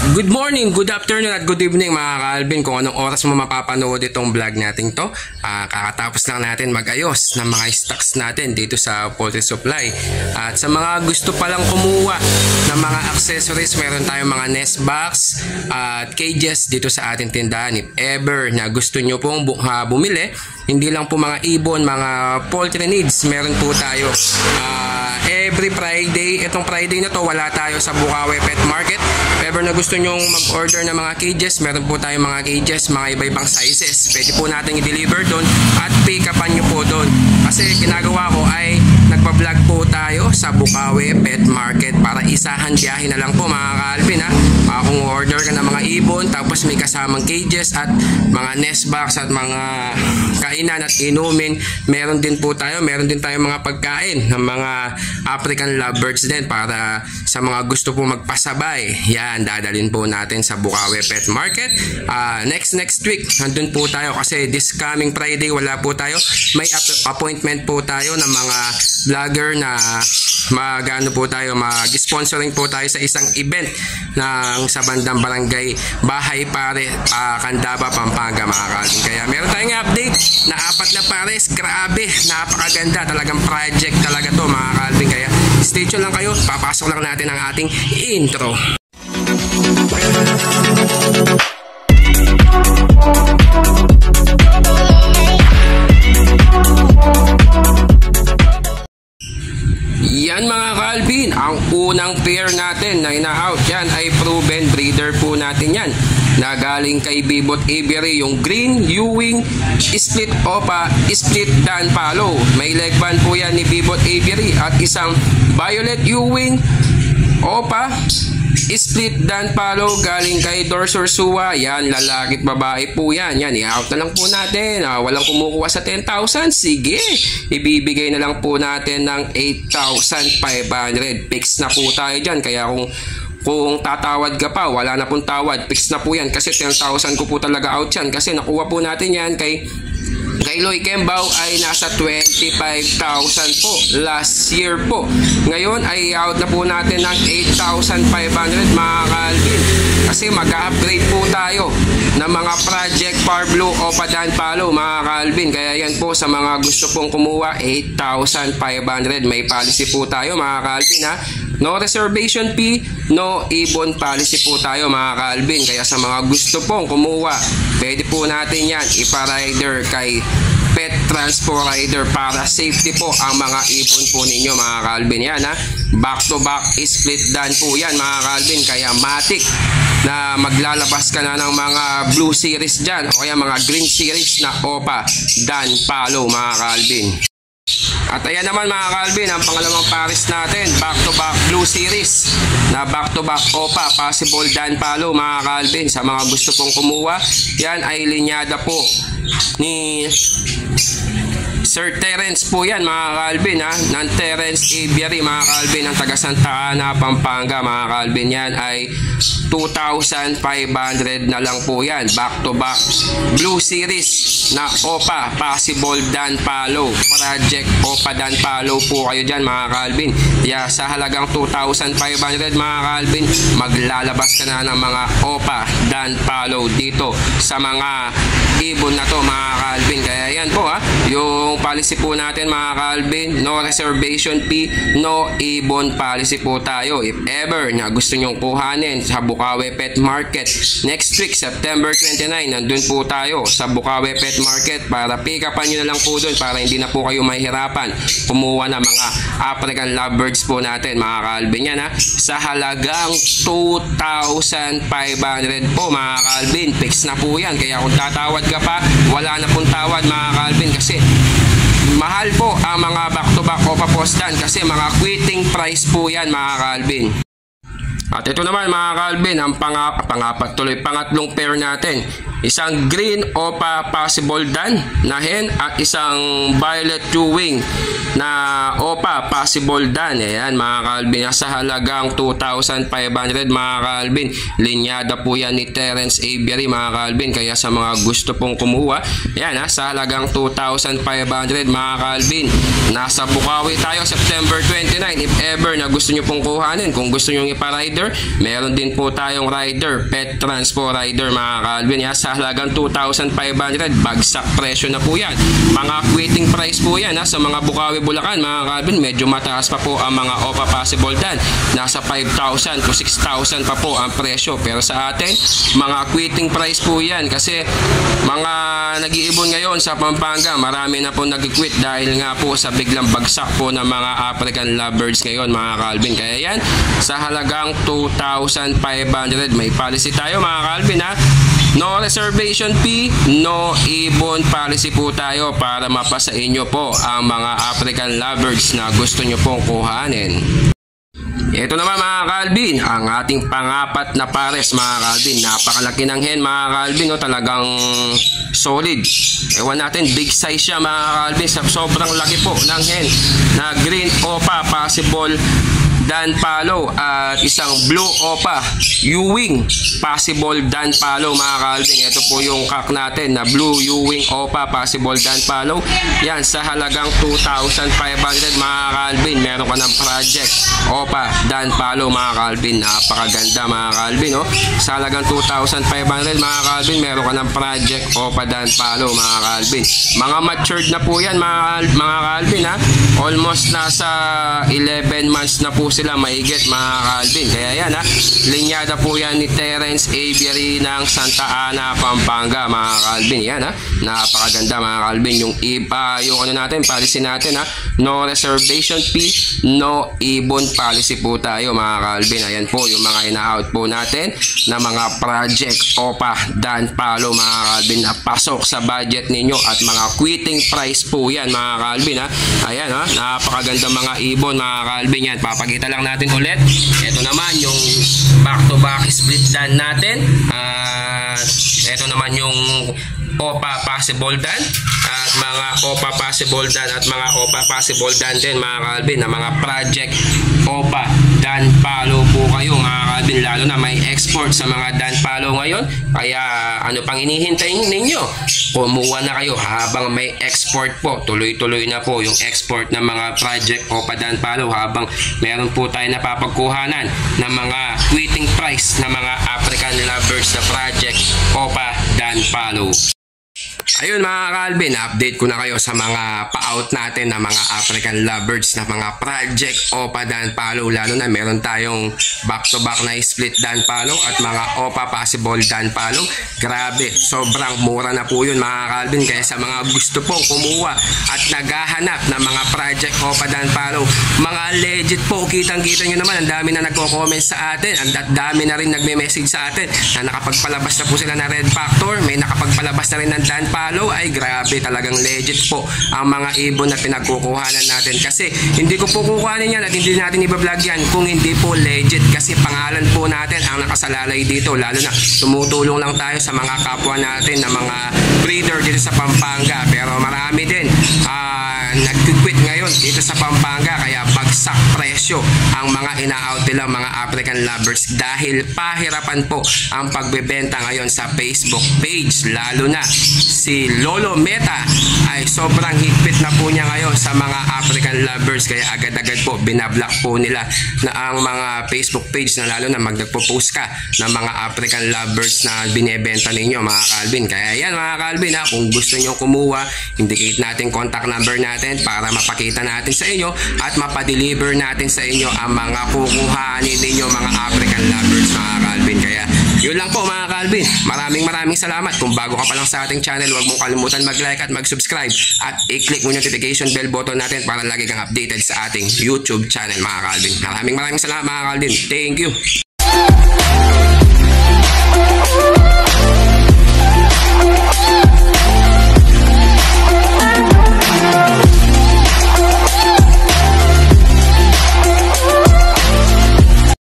Good morning, good afternoon at good evening mga ka-Alvin. Kung anong oras mo mapapanood itong vlog natin to, kakatapos lang natin magayos ng mga stocks natin dito sa poultry supply. At sa mga gusto palang kumuha ng mga accessories, meron tayong mga nest box at cages dito sa ating tindahan. If ever na gusto nyo pong bumili, hindi lang po mga ibon, mga poultry needs, meron po tayo. Every Friday, itong Friday na to wala tayo sa Bukawi Pet Market. If ever na gusto nyong mag-order ng mga cages, meron po tayong mga cages, mga iba-ibang sizes. Pwede po natin i-deliver doon at pick upan nyo po doon. Kasi ginagawa ko ay nagpa-vlog po tayo sa Bukawi Pet Market para isahan biyahe na lang po mga ka-Alvin, ha. Kung order ka ng mga ibon tapos may kasamang cages at mga nest box at mga kainan at inumin, meron din po tayo. Meron din tayong mga pagkain ng mga African lovebirds din para sa mga gusto po magpasabay. Yan, dadalhin po natin sa Bukawi Pet Market. Next week, nandun po tayo kasi this coming Friday wala po tayo. May appointment po tayo ng mga vlogger na mag-sponsoring po tayo sa isang event ng sa bandang barangay Bahay Pare, Candaba, Pampanga mga ka-Alvin. Kaya meron tayong update na 4 na pares. Grabe, napakaganda, talagang project talaga to mga ka-Alvin. Kaya stay tuned lang kayo, papasok lang natin ang ating intro. Yan mga ka-Alvin, ang unang pair natin na ina-out yan ay proven breeder po natin yan na galing kay Bibot Aviary, yung green Ewing split Opa split Dan Palo. May leg band po yan ni Bibot Aviary at isang violet Ewing Opa split Dan Palo galing kay Dorsor Sua. Yan, lalaki at babae po yan. Yan, i-out na lang po natin. Walang kumukuha sa 10,000. Sige, ibibigay na lang po natin ng 8,500. Fix na po tayo dyan. Kaya kung tatawad ka pa, wala na pong tawad. Fix na po yan kasi 10,000 ko po talaga out yan. Kasi nakuha po natin yan kay Loy Kembao ay nasa 25,000 po last year po. Ngayon ay out na po natin ng 8,500 mga ka-Alvin. Kasi mag-upgrade po tayo ng mga Project Par Blue o Dan Palo mga ka-Alvin. Kaya yan po sa mga gusto pong kumuha, 8,500. May policy po tayo mga ka-Alvin, ha. No reservation fee, no ibon policy po tayo mga ka-Alvin. Kaya sa mga gusto pong kumuha, pwede po natin yan iparider kay Pet Transfer Rider para safety po ang mga ibon po ninyo mga ka-Alvin. Yan, ha. Back to back split Dan po yan mga ka-Alvin. Kaya matik na maglalabas ka na ng mga blue series dyan o kaya mga green series na Opa Dan Palo mga ka-Alvin. At ayan naman mga ka-Alvin, ang pangalawang pares natin, back to back blue series na back to back Opa possible Dan Palo mga ka-Alvin. Sa mga gusto pong kumuha, yan ay linyada po ni Sir Terence po yan mga ka-Alvin, ha, ng Terence Aviary mga ka-Alvin, ang taga Santa Ana, Pampanga mga ka-Alvin. Yan ay 2,500 na lang po yan. Back to back blue series na Opa possible Dan Palo, Project Opa Dan Palo po kayo dyan mga ka-Alvin. Kaya sa halagang 2,500 mga ka-Alvin, maglalabas ka na ng mga Opa Dan Palo dito sa mga ibon na to mga ka-Alvin. Kaya yan po, ha, yung policy po natin mga ka-Alvin, no reservation fee, no ibon policy po tayo. If ever na gusto nyong kuhanin sa Bukawi Pet Market next week September 29, nandun po tayo sa Bukawi Pet Market para pick upan nyo na lang po doon para hindi na po kayo mahihirapan kumuha ng mga African lovebirds po natin mga ka-Alvin. Yan, ha, sa halagang 2,500 po mga ka-Alvin. Fix na po yan. Kaya kung tatawad ka pa, wala na pong tawad mga ka-Alvin kasi mahal po ang mga back to back Opa Postan kasi mga quitting price po yan mga ka-Alvin. At ito naman mga ka-Alvin, ang pangatlong pair natin. isang green Opa Possible Dan na hen at isang violet chewing na Opa Possible Dan. Ayan mga ka-Alvin, sa halagang 2,500 mga ka-Alvin. Linyada po yan ni Terence Avery mga ka-Alvin, kaya sa mga gusto pong kumuha, yan sa halagang 2,500 mga ka-Alvin. Nasa Bukawi tayo September 29. If ever na gusto nyo pong kuhanin, kung gusto nyo ipa-rider, meron din po tayong rider, pet transpo rider mga ka-Alvin. Sa halagang 2,500, bagsak presyo na po yan. Mga quitting price po yan sa mga Bukawi, Bulacan mga ka-Alvin. Medyo mataas pa po ang mga Opa Possible Dan. Nasa 5,000 to 6,000 pa po ang presyo. Pero sa atin, mga quitting price po yan kasi mga nag-iibon ngayon sa Pampanga, marami na po nag-quit dahil nga po sa biglang bagsak po ng mga African lovebirds ngayon mga ka-Alvin. Kaya yan, sa halagang 2,500, may policy tayo mga ka-Alvin No reservation fee, no ibon policy po tayo para mapasa inyo po ang mga African lovebirds na gusto nyo pong kuhanin. Ito naman mga ka-Alvin, ang ating pangapat na pares mga ka-Alvin. Napakalaki ng hen mga ka-Alvin, talagang solid. Ewan natin, big size siya mga ka-Alvin. Sobrang laki po ng hen na green Opa Possible Dan Palo at isang blue Opa Ewing Possible Dan Palo mga ka-Alvin. Ito po yung kak natin na blue Ewing Opa Possible Dan Palo. Yan sa halagang 2,500 mga ka-Alvin. Meron ka ng project Opa Dan Palo mga ka-Alvin. Napakaganda mga ka-Alvin Sa halagang 2,500 mga ka-Alvin, meron ka ng project Opa Dan Palo mga ka-Alvin. Mga matured na po yan mga ka-Alvin Almost nasa 11 months na po sila maigit mga ka-Alvin. Kaya yan linyada po yan ni Terence Avery ng Santa Ana, Pampanga mga ka-Alvin. Yan napakaganda mga ka-Alvin. Yung ano natin, policy natin no reservation fee, no ibon policy po tayo mga ka-Alvin. Ayan po yung mga ina-out po natin na mga project Opa Dan Palo mga ka-Alvin na pasok sa budget ninyo at mga quitting price po yan mga ka-Alvin. Ayan napakaganda mga ibon mga ka-Alvin yan. Papakita lang natin ulit. Ito naman yung back to back split Dan natin. Ito naman yung Opa Possible Dan at mga Opa Possible Dan at mga Opa Possible Dan din mga ka-Alvin na mga project Opa Dan Palo po kayo mga ka-Alvin, lalo na may export sa mga Dan Palo ngayon. Kaya ano pang hinihintay ninyo? Kumuha na kayo habang may export po. Tuloy-tuloy na po yung export ng mga project Opa Dan Palo habang meron po tayo napapagkuhanan ng mga quitting price na mga African lovers na project Opa Dan Palo. Ayun mga ka-Alvin, update ko na kayo sa mga pa-out natin na mga African lovebirds na mga project Opa Dan Palo. Lalo na meron tayong back-to-back na split Dan Palo at mga Opa Possible Dan Palo. Grabe, sobrang mura na po yun mga ka-Alvin. Kaya sa mga gusto pong kumuha at naghahanap ng mga project Opa Dan Palo, mga legit po, kitang-kita nyo naman, ang dami na nagko-comment sa atin, ang dami na rin nagme-message sa atin na nakapagpalabas na po sila na Red Factor, may nakapagpalabas na rin ng Dan Palo. Ay grabe, talagang legit po ang mga ibon na pinagkukuhanan natin kasi hindi ko po kukuhanin yan at hindi natin ibablog yan kung hindi po legit kasi pangalan po natin ang nakasalalay dito, lalo na tumutulong lang tayo sa mga kapwa natin na mga breeder dito sa Pampanga, pero marami din nag-quit ngayon dito sa Pampanga kaya bagsak presyo ang mga ina-out nila mga African lovers dahil pahirapan po ang pagbebenta ngayon sa Facebook page, lalo na si Lolo Meta ay sobrang higpit na po niya ngayon sa mga African lovers kaya agad-agad po binablock po nila na ang mga Facebook page na lalo na magpo-post ka ng mga African lovers na binebenta ninyo mga ka-Alvin. Kaya yan mga ka-Alvin kung gusto nyo kumuha, indicate natin contact number natin para mapakita natin sa inyo at mapadeliver natin sa inyo ang mga kukuhanin ninyo mga African lovers mga ka-Alvin. Kaya yun lang po mga ka-Alvin. Maraming salamat. Kung bago ka pa lang sa ating channel, huwag mong kalimutan mag-like at mag-subscribe at i-click mo yung notification bell button natin para lagi kang updated sa ating YouTube channel mga ka-Alvin. Maraming salamat mga ka-Alvin. Thank you.